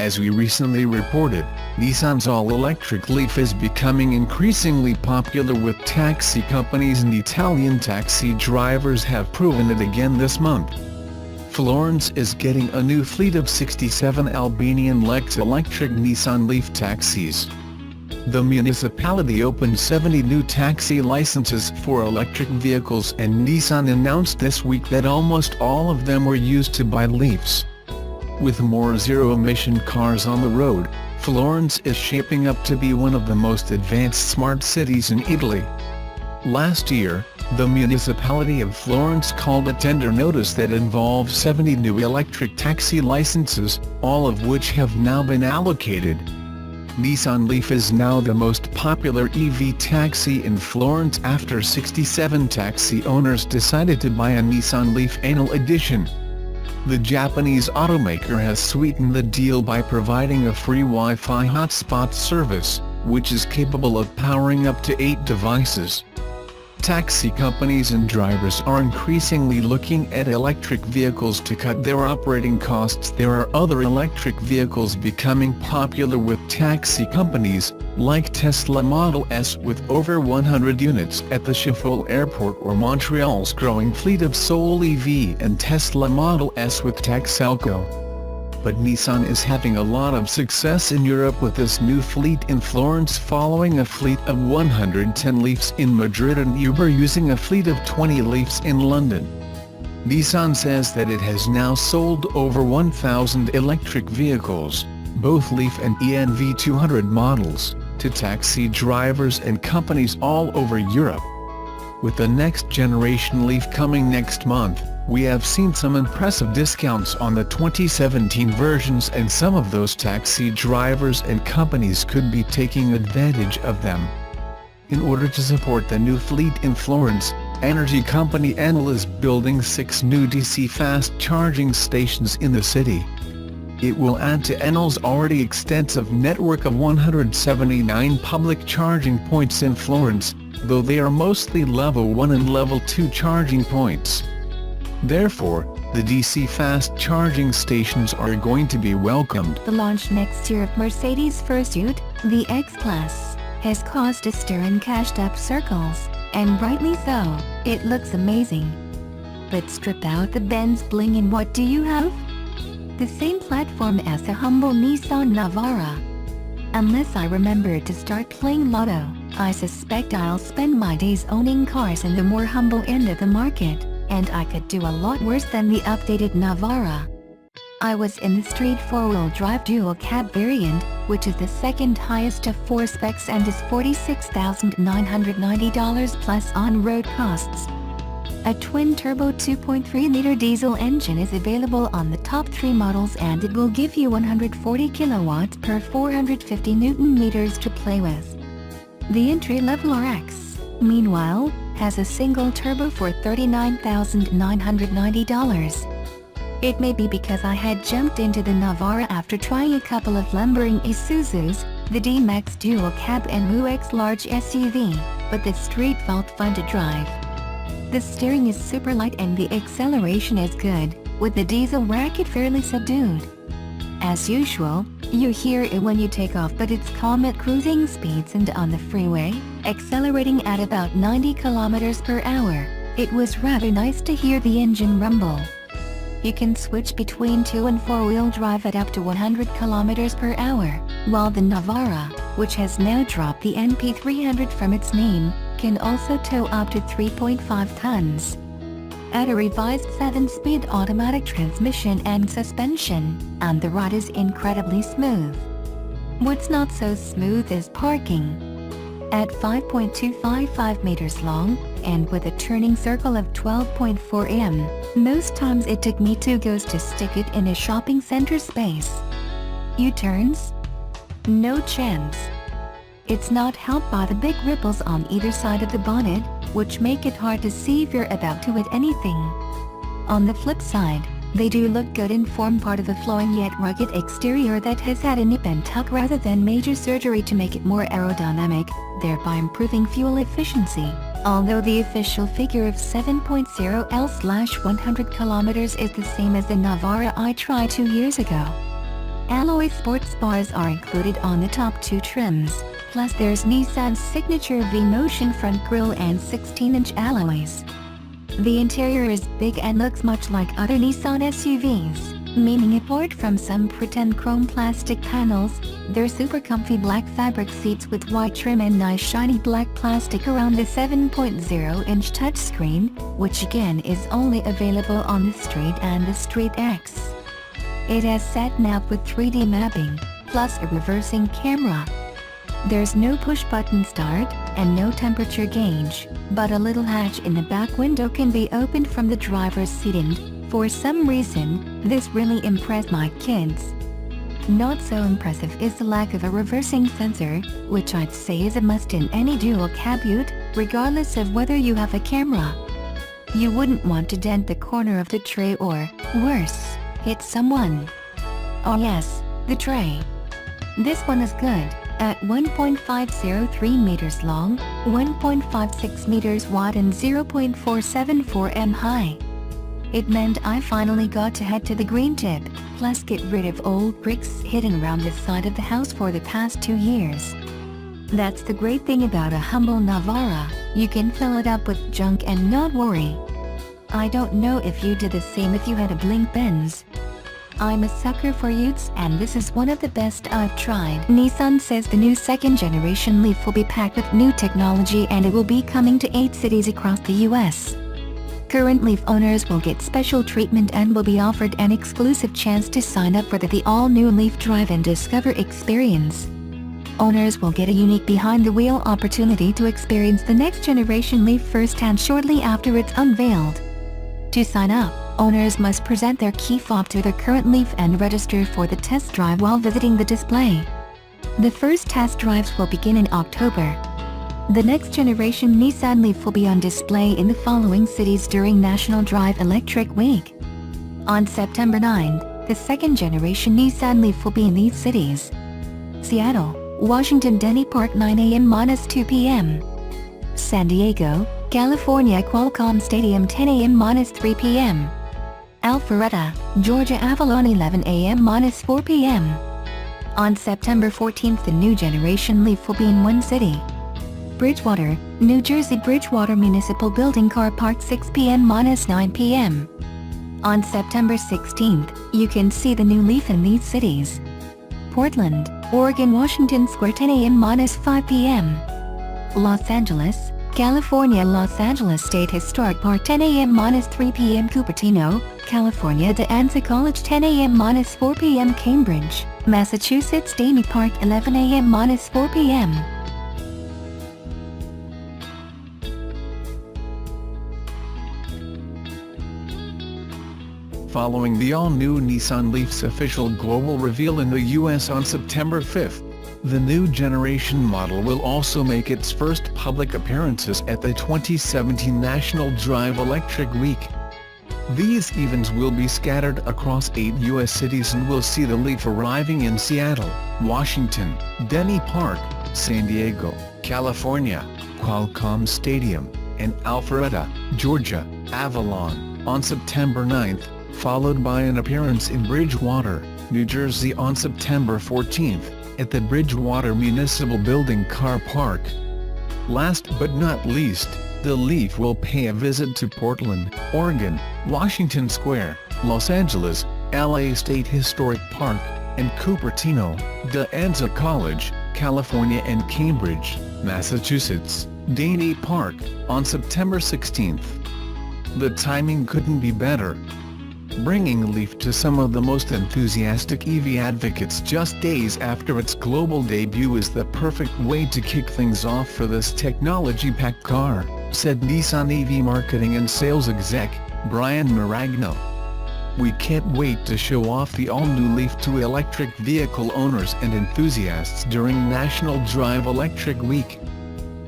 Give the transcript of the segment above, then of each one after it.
As we recently reported, Nissan's all-electric Leaf is becoming increasingly popular with taxi companies, and Italian taxi drivers have proven it again this month. Florence is getting a new fleet of 67 Albanian Lex electric Nissan Leaf taxis. The municipality opened 70 new taxi licenses for electric vehicles, and Nissan announced this week that almost all of them were used to buy Leafs. With more zero-emission cars on the road, Florence is shaping up to be one of the most advanced smart cities in Italy. Last year, the municipality of Florence called a tender notice that involved 70 new electric taxi licenses, all of which have now been allocated. Nissan Leaf is now the most popular EV taxi in Florence after 67 taxi owners decided to buy a Nissan Leaf Annual Edition. The Japanese automaker has sweetened the deal by providing a free Wi-Fi hotspot service, which is capable of powering up to 8 devices. Taxi companies and drivers are increasingly looking at electric vehicles to cut their operating costs. There are other electric vehicles becoming popular with taxi companies, like Tesla Model S with over 100 units at the Schiphol Airport, or Montreal's growing fleet of Soul EV and Tesla Model S with Texelco. But Nissan is having a lot of success in Europe with this new fleet in Florence, following a fleet of 110 Leafs in Madrid and Uber using a fleet of 20 Leafs in London. Nissan says that it has now sold over 1,000 electric vehicles, both Leaf and ENV 200 models, to taxi drivers and companies all over Europe. With the next generation Leaf coming next month, we have seen some impressive discounts on the 2017 versions, and some of those taxi drivers and companies could be taking advantage of them. In order to support the new fleet in Florence, energy company Enel is building 6 new DC fast charging stations in the city. It will add to Enel's already extensive network of 179 public charging points in Florence, though they are mostly level 1 and level 2 charging points. Therefore, the DC fast charging stations are going to be welcomed. The launch next year of Mercedes' fursuit, the X-Class, has caused a stir in cashed-up circles, and rightly so. It looks amazing. But strip out the Benz bling and what do you have? The same platform as the humble Nissan Navara. Unless I remember to start playing Lotto, I suspect I'll spend my days owning cars in the more humble end of the market, and I could do a lot worse than the updated Navara. I was in the street 4-wheel drive dual cab variant, which is the second highest of 4 specs and is $46,990 plus on-road costs. A twin-turbo 2.3-liter diesel engine is available on the top 3 models, and it will give you 140 kilowatts per 450 Newton-meters to play with. The entry-level RX, meanwhile, has a single turbo for $39,990. It may be because I had jumped into the Navara after trying a couple of lumbering Isuzus, the D-Max Dual Cab and MU-X large SUV, but the street felt fun to drive. The steering is super light and the acceleration is good, with the diesel racket fairly subdued. As usual, you hear it when you take off, but it's calm at cruising speeds and on the freeway, accelerating at about 90 km per hour. It was rather nice to hear the engine rumble. You can switch between 2- and 4-wheel drive at up to 100 km per hour, while the Navara, which has now dropped the NP300 from its name, can also tow up to 3.5 tons. At a revised 7-speed automatic transmission and suspension, and the ride is incredibly smooth. What's not so smooth is parking. At 5.255 meters long, and with a turning circle of 12.4 m, most times it took me 2 goes to stick it in a shopping center space. U-turns? No chance. It's not helped by the big ripples on either side of the bonnet, which make it hard to see if you're about to hit anything. On the flip side, they do look good and form part of a flowing yet rugged exterior that has had a nip and tuck rather than major surgery to make it more aerodynamic, thereby improving fuel efficiency, although the official figure of 7.0 L/100 km is the same as the Navara I tried 2 years ago. Alloy sports bars are included on the top two trims, plus there's Nissan's signature V-Motion front grille and 16-inch alloys. The interior is big and looks much like other Nissan SUVs, meaning apart from some pretend chrome plastic panels, they're super comfy black fabric seats with white trim and nice shiny black plastic around the 7.0-inch touchscreen, which again is only available on the Street and the Street X. It has sat-nav with 3D mapping, plus a reversing camera. There's no push-button start, and no temperature gauge, but a little hatch in the back window can be opened from the driver's seat and, for some reason, this really impressed my kids. Not so impressive is the lack of a reversing sensor, which I'd say is a must in any dual-cab ute, regardless of whether you have a camera. You wouldn't want to dent the corner of the tray or, worse, hit someone. Oh yes, the tray. This one is good, at 1.503 meters long, 1.56 meters wide and 0.474 m high. It meant I finally got to head to the green tip, plus get rid of old bricks hidden around the side of the house for the past 2 years. That's the great thing about a humble Navara, you can fill it up with junk and not worry. I don't know if you did the same if you had a Blink Benz. I'm a sucker for utes and this is one of the best I've tried. Nissan says the new second-generation Leaf will be packed with new technology and it will be coming to 8 cities across the US. Current Leaf owners will get special treatment and will be offered an exclusive chance to sign up for the all-new Leaf Drive and Discover experience. Owners will get a unique behind-the-wheel opportunity to experience the next-generation Leaf firsthand shortly after it's unveiled. To sign up, owners must present their key fob to their current Leaf and register for the test drive while visiting the display. The first test drives will begin in October. The next generation Nissan Leaf will be on display in the following cities during National Drive Electric Week. On September 9th, the second generation Nissan Leaf will be in these cities: Seattle, Washington Denny Park 9 a.m.-2 p.m. San Diego, California Qualcomm Stadium 10 a.m.-3 p.m. Alpharetta, Georgia Avalon 11 a.m.-4 p.m. On September 14th the new generation Leaf will be in one city: Bridgewater, New Jersey Bridgewater Municipal Building Car Park 6 p.m.-9 p.m. On September 16th, you can see the new Leaf in these cities: Portland, Oregon Washington Square 10 a.m.-5 p.m. Los Angeles, California Los Angeles State Historic Park 10 a.m.-3 p.m. Cupertino, California De Anza College 10 a.m.-4 p.m. Cambridge, Massachusetts Denny Park 11 a.m.-4 p.m. Following the all-new Nissan Leaf's official global reveal in the US on September 5th, the new generation model will also make its first public appearances at the 2017 National Drive Electric Week. These events will be scattered across 8 US cities and will see the Leaf arriving in Seattle, Washington, Denny Park, San Diego, California, Qualcomm Stadium, and Alpharetta, Georgia, Avalon, on September 9th, followed by an appearance in Bridgewater, New Jersey on September 14th, at the Bridgewater Municipal Building Car Park. Last but not least, the Leaf will pay a visit to Portland, Oregon, Washington Square, Los Angeles, LA State Historic Park, and Cupertino, De Anza College, California and Cambridge, Massachusetts, Denny Park, on September 16th. The timing couldn't be better. Bringing Leaf to some of the most enthusiastic EV advocates just days after its global debut is the perfect way to kick things off for this technology-packed car, said Nissan EV marketing and sales exec, Brian Maragno. We can't wait to show off the all-new Leaf to electric vehicle owners and enthusiasts during National Drive Electric Week.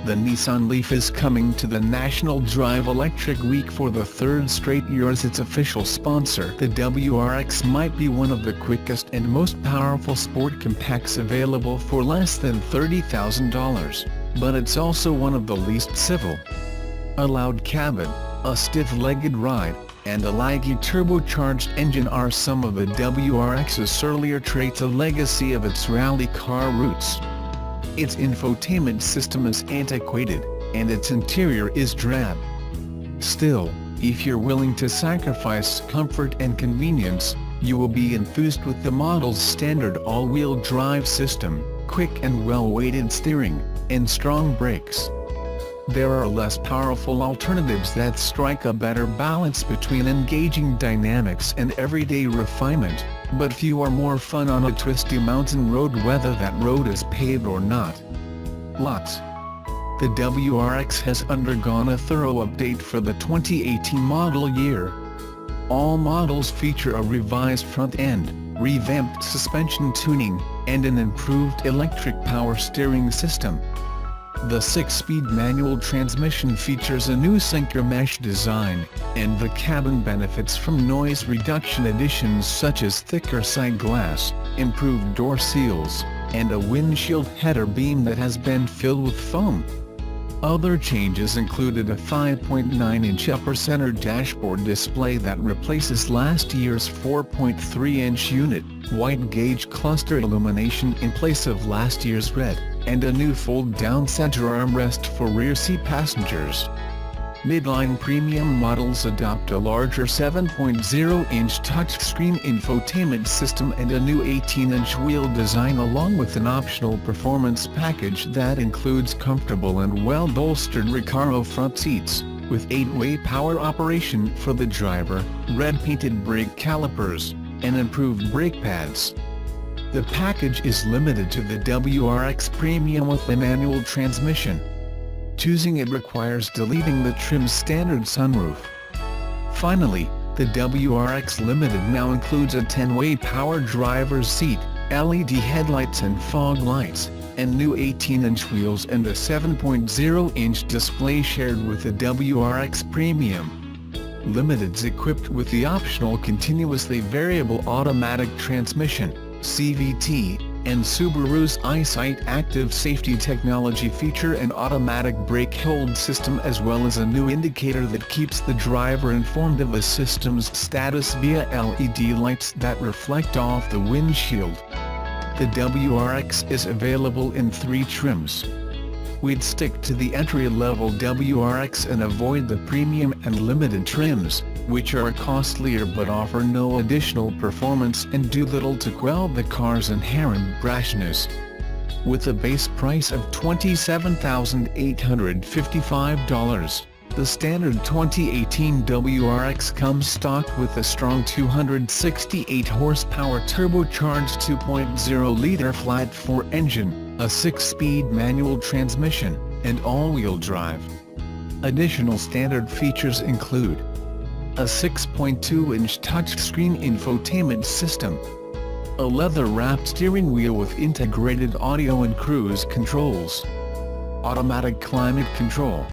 The Nissan Leaf is coming to the National Drive Electric Week for the third straight year as its official sponsor. The WRX might be one of the quickest and most powerful sport compacts available for less than $30,000, but it's also one of the least civil. A loud cabin, a stiff-legged ride, and a laggy turbocharged engine are some of the WRX's earlier traits, a legacy of its rally car roots. Its infotainment system is antiquated, and its interior is drab. Still, if you're willing to sacrifice comfort and convenience, you will be enthused with the model's standard all-wheel drive system, quick and well-weighted steering, and strong brakes. There are less powerful alternatives that strike a better balance between engaging dynamics and everyday refinement, but few are more fun on a twisty mountain road, whether that road is paved or not. Lots. The WRX has undergone a thorough update for the 2018 model year. All models feature a revised front end, revamped suspension tuning, and an improved electric power steering system. The 6-speed manual transmission features a new sinker mesh design, and the cabin benefits from noise reduction additions such as thicker side glass, improved door seals, and a windshield header beam that has been filled with foam. Other changes included a 5.9-inch upper center dashboard display that replaces last year's 4.3-inch unit, white gauge cluster illumination in place of last year's red, and a new fold-down center armrest for rear seat passengers. Midline premium models adopt a larger 7.0-inch touchscreen infotainment system and a new 18-inch wheel design, along with an optional performance package that includes comfortable and well-bolstered Recaro front seats, with 8-way power operation for the driver, red-painted brake calipers, and improved brake pads. The package is limited to the WRX Premium with a manual transmission. Choosing it requires deleting the trim's standard sunroof. Finally, the WRX Limited now includes a 10-way power driver's seat, LED headlights and fog lights, and new 18-inch wheels and a 7.0-inch display shared with the WRX Premium. Limited's equipped with the optional continuously variable automatic transmission, CVT, and Subaru's EyeSight active safety technology feature an automatic brake hold system, as well as a new indicator that keeps the driver informed of a system's status via LED lights that reflect off the windshield. The WRX is available in 3 trims. We'd stick to the entry-level WRX and avoid the premium and limited trims, which are costlier but offer no additional performance and do little to quell the car's inherent brashness. With a base price of $27,855, the standard 2018 WRX comes stocked with a strong 268 horsepower turbocharged 2.0-liter flat-4 engine, a 6-speed manual transmission, and all-wheel drive. Additional standard features include a 6.2-inch touchscreen infotainment system, a leather-wrapped steering wheel with integrated audio and cruise controls, automatic climate control,